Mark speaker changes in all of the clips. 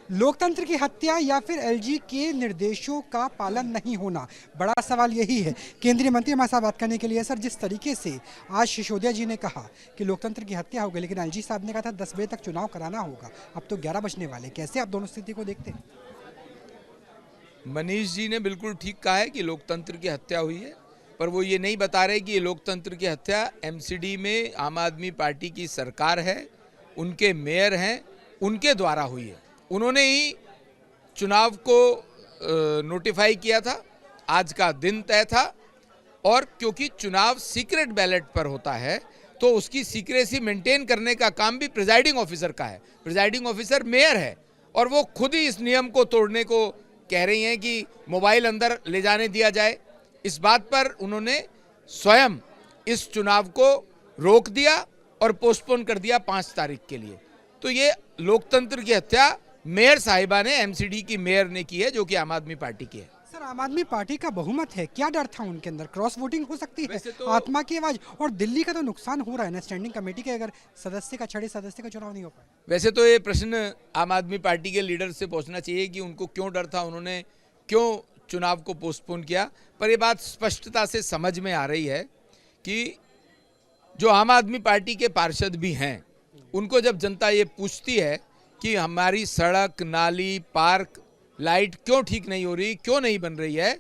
Speaker 1: लोकतंत्र की हत्या या फिर एलजी के निर्देशों का पालन नहीं होना, बड़ा सवाल यही है। केंद्रीय मंत्री हमारे साथ बात करने के लिए सर, जिस तरीके से आज सिसोदिया जी ने कहा कि लोकतंत्र की हत्या हो गई, लेकिन एलजी साहब ने कहा था 10 बजे तक चुनाव कराना होगा, अब तो 11 बजने वाले, कैसे आप दोनों स्थिति को देखते हैं?
Speaker 2: मनीष जी ने बिल्कुल ठीक कहा है कि लोकतंत्र की हत्या हुई है, पर वो ये नहीं बता रहे कि ये लोकतंत्र की हत्या एमसीडी में आम आदमी पार्टी की सरकार है, उनके मेयर हैं, उनके द्वारा हुई है। उन्होंने ही चुनाव को नोटिफाई किया था, आज का दिन तय था, और क्योंकि चुनाव सीक्रेट बैलेट पर होता है तो उसकी सीक्रेसी मेंटेन करने का काम भी प्रिजाइडिंग ऑफिसर का है। प्रिजाइडिंग ऑफिसर मेयर है और वो खुद ही इस नियम को तोड़ने को कह रही हैं कि मोबाइल अंदर ले जाने दिया जाए। इस बात पर उन्होंने स्वयं इस चुनाव को रोक दिया और पोस्टपोन कर दिया 5 तारीख के लिए। तो ये लोकतंत्र की हत्या मेयर साहिबा ने, एमसीडी की मेयर ने की है, जो कि आम आदमी पार्टी की है।
Speaker 1: सर, आम आदमी पार्टी का बहुमत है, क्या डर था उनके अंदर? क्रॉस वोटिंग हो सकती है,
Speaker 2: तो
Speaker 1: आत्मा की आवाज, और दिल्ली का तो नुकसान हो रहा है ना स्टैंडिंग कमेटी के, अगर सदस्य का 6 सदस्य का चुनाव नहीं हो पाए।
Speaker 2: वैसे तो ये प्रश्न आम आदमी पार्टी के लीडर से पूछना चाहिए कि उनको क्यों डर था, उन्होंने क्यों चुनाव को पोस्टपोन किया। पर ये बात स्पष्टता से समझ में आ रही है कि जो आम आदमी पार्टी के पार्षद भी हैं, उनको जब जनता ये पूछती है कि हमारी सड़क, नाली, पार्क, लाइट क्यों ठीक नहीं हो रही, क्यों नहीं बन रही है,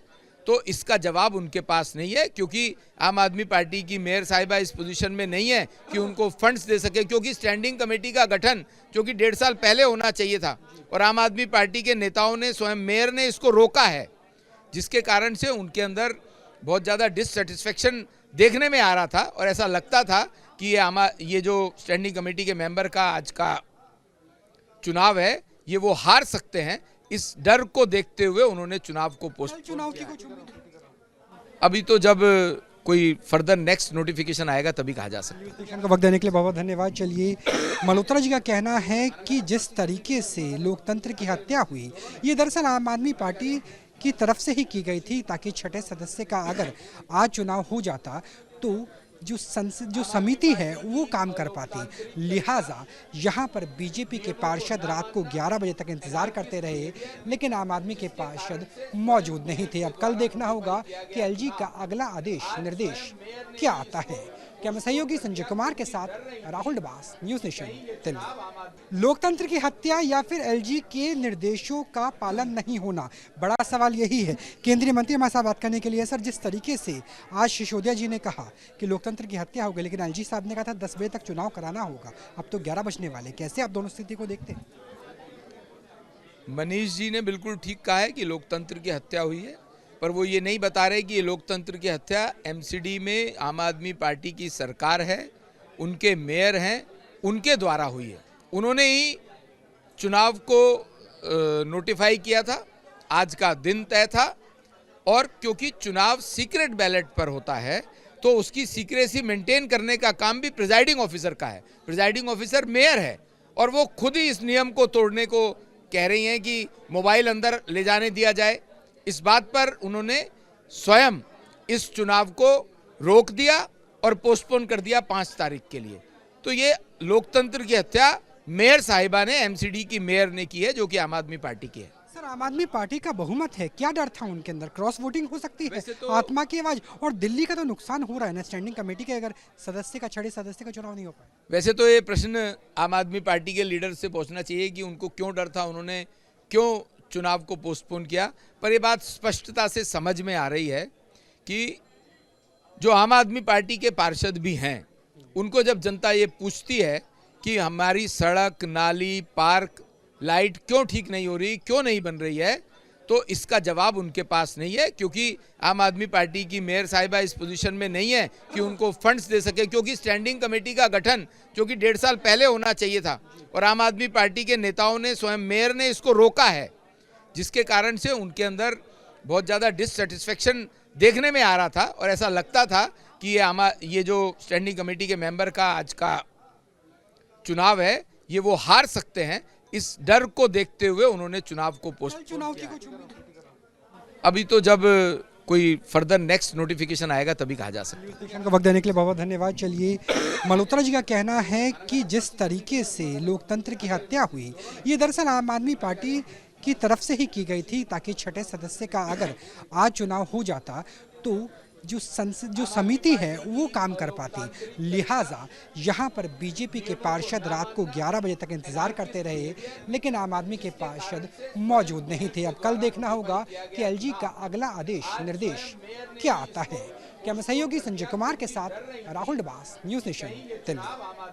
Speaker 2: तो इसका जवाब उनके पास नहीं है। क्योंकि आम आदमी पार्टी की मेयर साहिबा इस पोजीशन में नहीं है कि उनको फंड्स दे सके, क्योंकि स्टैंडिंग कमेटी का गठन जो कि 1.5 साल पहले होना चाहिए था और आम आदमी पार्टी के नेताओं ने, स्वयं मेयर ने इसको रोका है, जिसके कारण से उनके अंदर बहुत ज़्यादा डिससेटिस्फेक्शन देखने में आ रहा था और ऐसा लगता था कि ये जो स्टैंडिंग कमेटी के मेंबर का आज का चुनाव है, ये वो हार सकते हैं। इस डर को देखते हुए उन्होंने चुनाव को पोस्टपोन किया। अभी तो जब कोई फर्दर नेक्स्ट नोटिफिकेशन आएगा तभी कहा जा सकता है।
Speaker 1: वक्त देने के लिए बहुत बहुत धन्यवाद। चलिए, मल्होत्रा जी का कहना है कि जिस तरीके से लोकतंत्र की हत्या हुई, ये दरअसल आम आदमी पार्टी की तरफ से ही की गई थी, ताकि 6 सदस्य का अगर आज चुनाव हो जाता तो जो संसद, जो समिति है, वो काम कर पाती। लिहाजा यहाँ पर बीजेपी के पार्षद रात को 11 बजे तक इंतजार करते रहे, लेकिन आम आदमी के पार्षद मौजूद नहीं थे। अब कल देखना होगा कि एलजी का अगला आदेश, निर्देश क्या आता है। कैमरा सहयोगी संजय कुमार के साथ राहुल डबास, न्यूज़ नेशन, दिल्ली। लोकतंत्र की हत्या या फिर एलजी के निर्देशों का पालन नहीं होना, बड़ा सवाल यही है। केंद्रीय मंत्री हमारे साथ बात करने के लिए सर, जिस तरीके से आज सिसोदिया जी ने कहा कि लोकतंत्र की हत्या हो गई, लेकिन एलजी साहब ने कहा था 10 बजे तक चुनाव कराना होगा, अब तो 11 बजने वाले, कैसे आप दोनों स्थिति को देखते हैं?
Speaker 2: मनीष जी ने बिल्कुल ठीक कहा है कि लोकतंत्र की हत्या हुई है, पर वो ये नहीं बता रहे कि ये लोकतंत्र की हत्या एमसीडी में आम आदमी पार्टी की सरकार है, उनके मेयर हैं, उनके द्वारा हुई है। उन्होंने ही चुनाव को नोटिफाई किया था, आज का दिन तय था, और क्योंकि चुनाव सीक्रेट बैलेट पर होता है तो उसकी सीक्रेसी मेंटेन करने का काम भी प्रिजाइडिंग ऑफिसर का है। प्रिजाइडिंग ऑफिसर मेयर है और वो खुद ही इस नियम को तोड़ने को कह रही हैं कि मोबाइल अंदर ले जाने दिया जाए। इस बात पर उन्होंने स्वयं इस चुनाव को रोक दिया और पोस्टपोन कर दिया 5 तारीख के लिए। तो ये लोकतंत्र की हत्या मेयर साहिबा ने, एमसीडी की मेयर ने की है, जो कि आम आदमी पार्टी की है।
Speaker 1: सर, आम आदमी पार्टी का बहुमत है, क्या डर था उनके अंदर? क्रॉस वोटिंग हो सकती है,
Speaker 2: तो
Speaker 1: आत्मा की आवाज, और दिल्ली का तो नुकसान हो रहा है ना स्टैंडिंग कमेटी के, अगर सदस्य का 6 सदस्य का चुनाव नहीं हो पाए।
Speaker 2: वैसे तो ये प्रश्न आम आदमी पार्टी के लीडर से पूछना चाहिए कि उनको क्यों डर था, उन्होंने क्यों चुनाव को पोस्टपोन किया। पर ये बात स्पष्टता से समझ में आ रही है कि जो आम आदमी पार्टी के पार्षद भी हैं, उनको जब जनता ये पूछती है कि हमारी सड़क, नाली, पार्क, लाइट क्यों ठीक नहीं हो रही, क्यों नहीं बन रही है, तो इसका जवाब उनके पास नहीं है। क्योंकि आम आदमी पार्टी की मेयर साहिबा इस पोजीशन में नहीं है कि उनको फंड्स दे सके, क्योंकि स्टैंडिंग कमेटी का गठन जो कि 1.5 साल पहले होना चाहिए था और आम आदमी पार्टी के नेताओं ने, स्वयं मेयर ने इसको रोका है, जिसके कारण से उनके अंदर बहुत ज़्यादा डिससेटिस्फेक्शन देखने में आ रहा था और ऐसा लगता था कि ये जो स्टैंडिंग कमेटी के मेंबर का आज का चुनाव है, ये वो हार सकते हैं। इस डर को देखते हुए उन्होंने चुनाव को पोस्टपोन किया। अभी तो जब कोई फर्दर नेक्स्ट नोटिफिकेशन आएगा तभी कहा जा सकता है।
Speaker 1: स्टेशन का वक्त देने के लिए बहुत बहुत धन्यवाद। चलिए, मल्होत्रा जी का कहना है कि जिस तरीके से लोकतंत्र की हत्या हुई ये दरअसल आम आदमी पार्टी की तरफ से ही की गई थी, ताकि छठे सदस्य का अगर आज चुनाव हो जाता तो जो समिति है वो काम कर पाती। लिहाजा यहाँ पर बीजेपी के पार्षद रात को 11 बजे तक इंतजार करते रहे, लेकिन आम आदमी के पार्षद मौजूद नहीं थे। अब कल देखना होगा कि एलजी का अगला आदेश निर्देश क्या आता है। क्या सहयोगी संजय कुमार के साथ राहुल डबास, न्यूज़ नेशन, दिल्ली।